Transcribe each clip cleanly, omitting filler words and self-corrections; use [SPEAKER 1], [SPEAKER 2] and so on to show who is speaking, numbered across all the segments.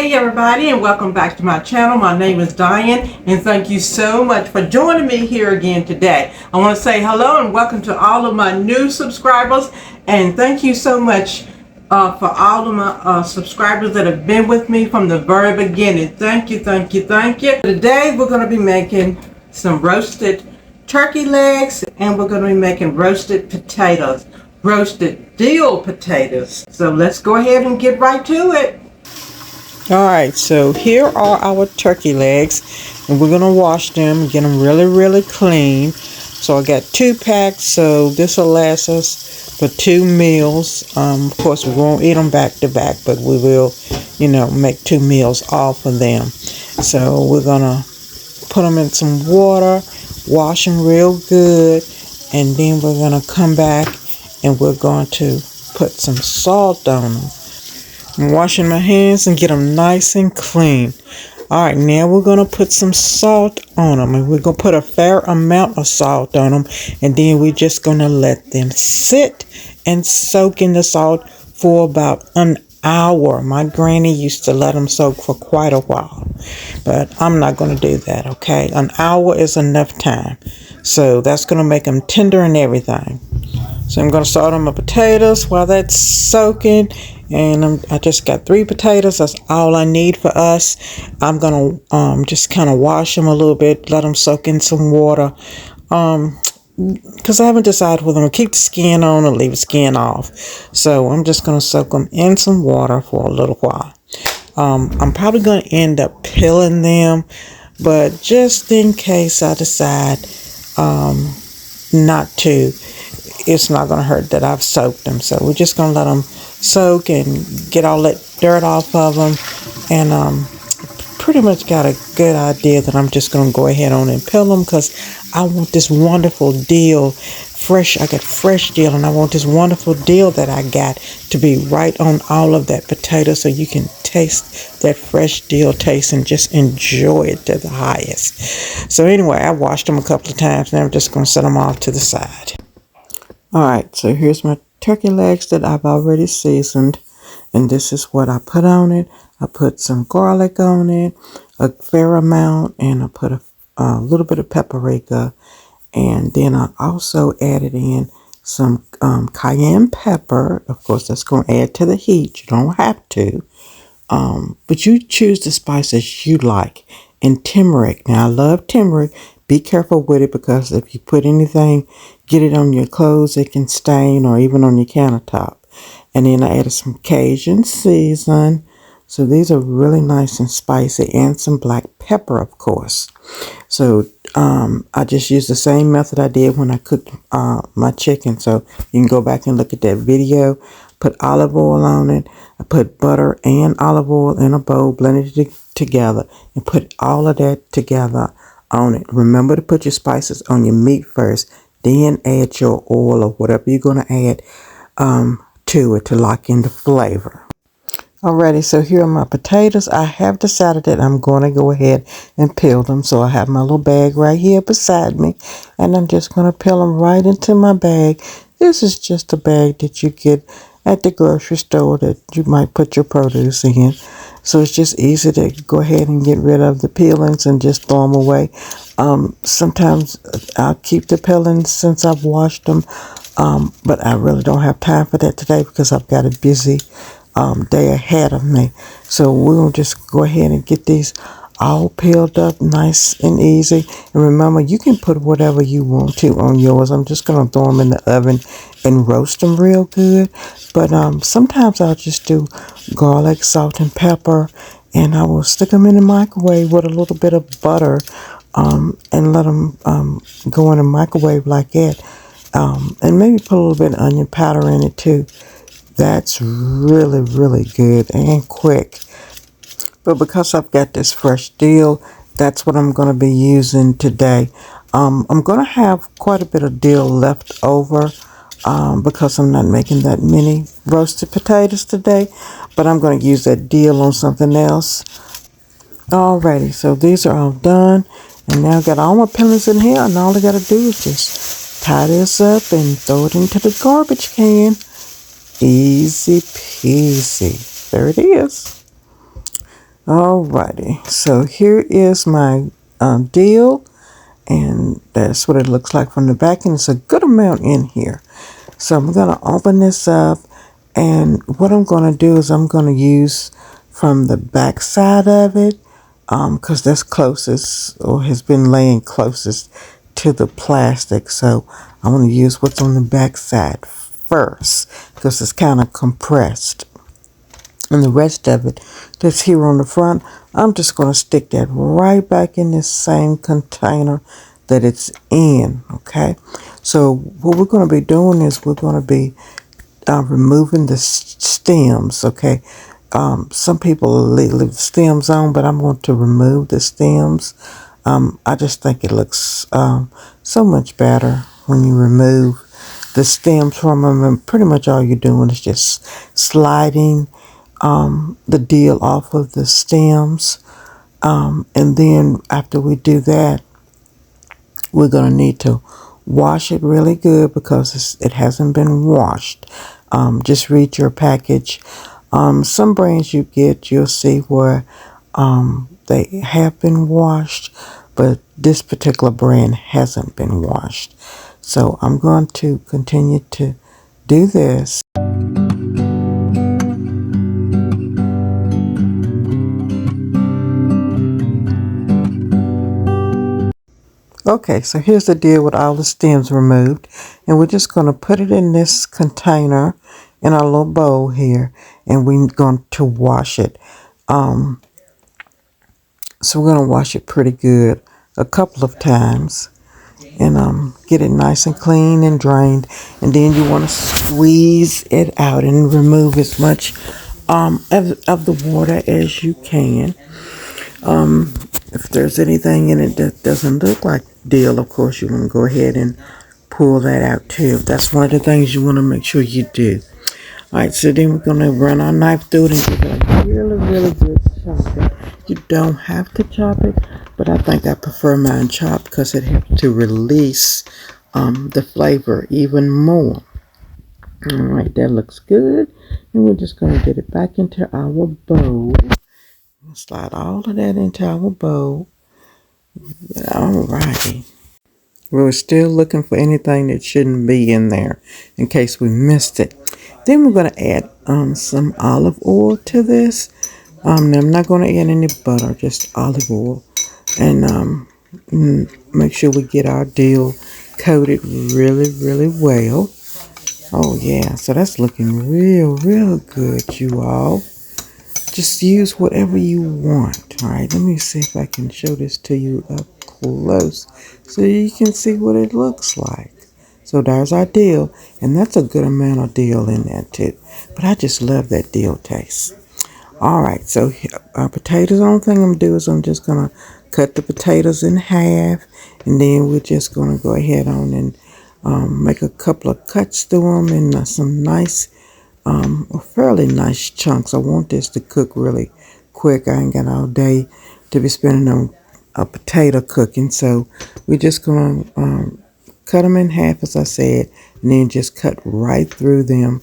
[SPEAKER 1] Hey everybody, and welcome back to my channel. My name is Diane, and thank you so much for joining me here again today. I want to say hello and welcome to all of my new subscribers, and thank you so much for all of my subscribers that have been with me from the very beginning. Thank you, thank you, thank you. Today we're going to be making some roasted turkey legs, and we're going to be making roasted potatoes, roasted dill potatoes. So let's go ahead and get right to it. Alright, so here are our turkey legs, and we're going to wash them, get them really clean. So I got 2 packs, so this will last us for 2 meals. Of course, we won't eat them back to back, but we will, make 2 meals off of them. So we're going to put them in some water, wash them real good, and then we're going to come back and we're going to put some salt on them. I'm washing my hands and get them nice and clean. Alright, now we're going to put some salt on them. And we're going to put a fair amount of salt on them. And then we're just going to let them sit and soak in the salt for about an hour. My granny used to let them soak for quite a while. But I'm not going to do that, okay? An hour is enough time. So that's going to make them tender and everything. So I'm going to salt on my potatoes while that's soaking. And I just got 3 potatoes. That's all I need for us. I'm going to just kind of wash them a little bit. Let them soak in some water. Because I haven't decided whether I'm going to keep the skin on or leave the skin off. So I'm just going to soak them in some water for a little while. I'm probably going to end up peeling them. But just in case I decide not to, it's not going to hurt that I've soaked them. So we're just going to let them soak and get all that dirt off of them. And pretty much got a good idea that I'm just going to go ahead on and peel them, because I want this wonderful dill fresh. I got fresh dill, and I want this wonderful dill that I got to be right on all of that potato, so you can taste that fresh dill taste and just enjoy it to the highest. So anyway, I washed them a couple of times, and I'm just going to set them off to the side. Alright, so here's my turkey legs that I've already seasoned, and this is what I put on it. I put some garlic on it, a fair amount, and I put a little bit of paprika, and then I also added in some cayenne pepper. Of course, that's going to add to the heat. You don't have to, but you choose the spices you like. And turmeric. Now, I love turmeric. Be careful with it, because if you put anything, get it on your clothes, it can stain, or even on your countertop. And then I added some Cajun season. So these are really nice and spicy, and some black pepper, of course. So I just used the same method I did when I cooked my chicken. So you can go back and look at that video. Put olive oil on it. I put butter and olive oil in a bowl, blended it together, and put all of that together on it. Remember to put your spices on your meat first, then add your oil or whatever you're going to add to it to lock in the flavor. Alrighty, so here are my potatoes. I have decided that I'm going to go ahead and peel them. So I have my little bag right here beside me, and I'm just going to peel them right into my bag. This is just a bag that you get at the grocery store that you might put your produce in. So it's just easy to go ahead and get rid of the peelings and just throw them away. Sometimes I'll keep the peelings since I've washed them, but I really don't have time for that today, because I've got a busy day ahead of me. So we'll just go ahead and get these all peeled up nice and easy. And remember, you can put whatever you want to on yours. I'm just going to throw them in the oven and roast them real good. But sometimes I'll just do garlic, salt, and pepper, and I will stick them in the microwave with a little bit of butter, and let them go in the microwave like that. And maybe put a little bit of onion powder in it too. That's really good and quick. But because I've got this fresh dill, that's what I'm going to be using today. I'm going to have quite a bit of dill left over, because I'm not making that many roasted potatoes today. But I'm going to use that dill on something else. Alrighty, so these are all done. And now I've got all my peelings in here, and all I got to do is just tie this up and throw it into the garbage can. Easy peasy. There it is. Alrighty, so here is my deal, and that's what it looks like from the back, and it's a good amount in here. So I'm going to open this up, and what I'm going to do is I'm going to use from the back side of it, because that's closest, or has been laying closest to the plastic. So I want to use what's on the back side first, because it's kind of compressed. And the rest of it that's here on the front, I'm just going to stick that right back in this same container that it's in. Okay, so what we're going to be doing is we're going to be removing the stems. Okay, some people leave stems on, but I'm going to remove the stems. I just think it looks so much better when you remove the stems from them, and pretty much all you're doing is just sliding the deal off of the stems, and then after we do that, we're going to need to wash it really good because it hasn't been washed. Just read your package. Some brands you get, you'll see where they have been washed, but this particular brand hasn't been washed. So I'm going to continue to do this. Okay, so here's the deal with all the stems removed, and we're just going to put it in this container in our little bowl here, and we're going to wash it. So we're going to wash it pretty good a couple of times, and get it nice and clean and drained, and then you want to squeeze it out and remove as much of the water as you can. If there's anything in it that doesn't look like dill, of course, you want to go ahead and pull that out too. That's one of the things you want to make sure you do. Alright, so then we're going to run our knife through it and give it a really, really good chopping. You don't have to chop it, but I think I prefer mine chopped because it helps to release the flavor even more. Alright, that looks good. And we're just going to get it back into our bowl. Slide all of that into our bowl. Alrighty. We're still looking for anything that shouldn't be in there in case we missed it. Then we're going to add some olive oil to this. Now I'm not going to add any butter, just olive oil. And make sure we get our dill coated really, really well. Oh yeah, so that's looking real good, you all. Just use whatever you want. All right, let me see if I can show this to you up close so you can see what it looks like. So there's our dill, and that's a good amount of dill in there too. But I just love that dill taste. All right, so our potatoes, the only thing I'm going to do is I'm just going to cut the potatoes in half, and then we're just going to go ahead on and make a couple of cuts through them and some nice fairly nice chunks. I want this to cook really quick. I ain't got all day to be spending on a potato cooking, so we're just gonna cut them in half, as I said, and then just cut right through them,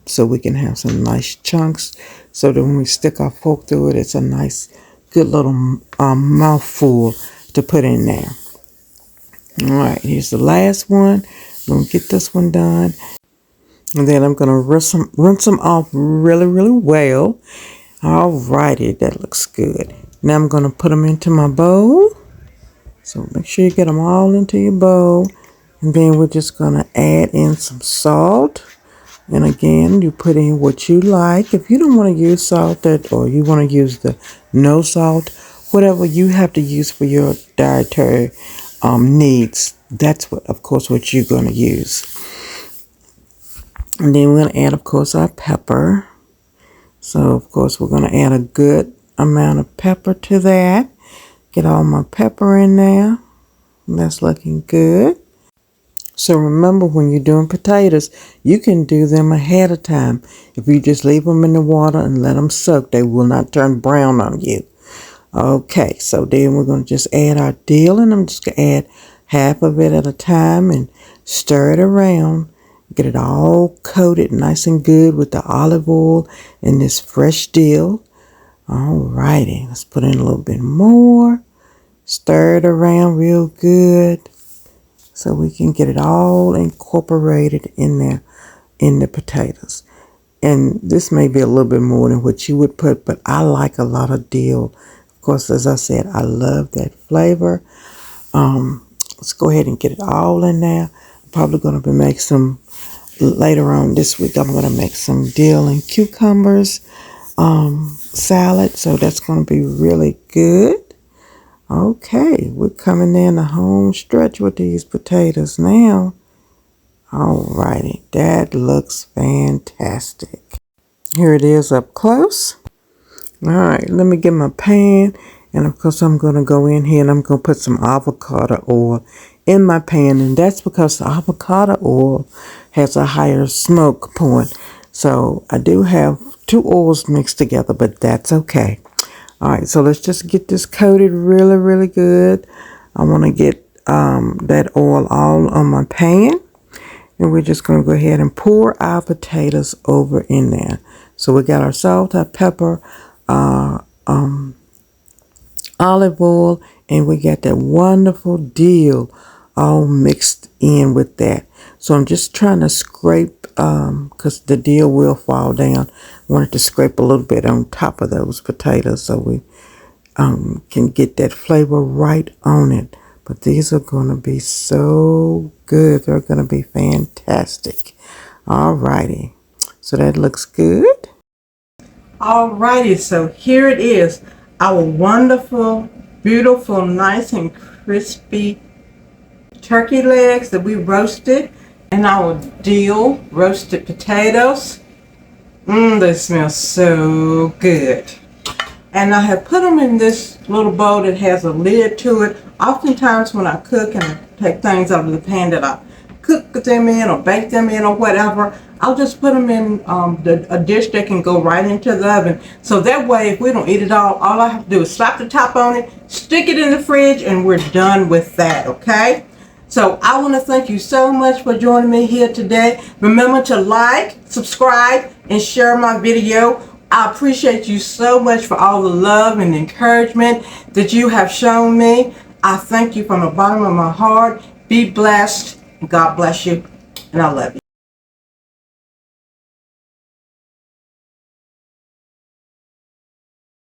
[SPEAKER 1] so we can have some nice chunks, so that when we stick our fork through it, it's a nice good little mouthful to put in there. All right, here's the last one. I'm gonna get this one done. And then I'm going to rinse them off really, really well. Alrighty, that looks good. Now I'm going to put them into my bowl. So make sure you get them all into your bowl. And then we're just going to add in some salt. And again, you put in what you like. If you don't want to use salt, or you want to use the no salt, whatever you have to use for your dietary needs, that's what, of course, what you're going to use. And then we're going to add, of course, our pepper. So, of course, we're going to add a good amount of pepper to that. Get all my pepper in there. That's looking good. So remember, when you're doing potatoes, you can do them ahead of time. If you just leave them in the water and let them soak, they will not turn brown on you. Okay, so then we're going to just add our dill, and I'm just going to add half of it at a time and stir it around. Get it all coated nice and good with the olive oil and this fresh dill. Alrighty, let's put in a little bit more. Stir it around real good so we can get it all incorporated in there in the potatoes. And this may be a little bit more than what you would put, but I like a lot of dill. Of course, as I said, I love that flavor. Let's go ahead and get it all in there. I'm probably going to make some later on this week. I'm going to make some dill and cucumbers salad, so that's going to be really good. Okay, we're coming in the home stretch with these potatoes now. Alrighty, that looks fantastic. Here it is up close. Alright, let me get my pan, and of course I'm going to go in here and I'm going to put some avocado oil in my pan, and that's because the avocado oil has a higher smoke point. So I do have two oils mixed together, but that's okay. Alright, so let's just get this coated really, really good. I want to get that oil all on my pan. And we're just going to go ahead and pour our potatoes over in there. So we got our salt, our pepper, olive oil, and we got that wonderful dill all mixed in with that. So I'm just trying to scrape, because the dill will fall down. I wanted to scrape a little bit on top of those potatoes so we can get that flavor right on it. But these are going to be so good. They're going to be fantastic. Alrighty. So that looks good. Alrighty. So here it is. Our wonderful, beautiful, nice and crispy turkey legs that we roasted. And our dill roasted potatoes. They smell so good. And I have put them in this little bowl that has a lid to it. Oftentimes when I cook and I take things out of the pan that I cook them in or bake them in or whatever, I'll just put them in a dish that can go right into the oven. So that way, if we don't eat it all I have to do is slap the top on it, stick it in the fridge, and we're done with that, okay? So I want to thank you so much for joining me here today. Remember to like, subscribe, and share my video. I appreciate you so much for all the love and encouragement that you have shown me. I thank you from the bottom of my heart. Be blessed. God bless you. And I love you.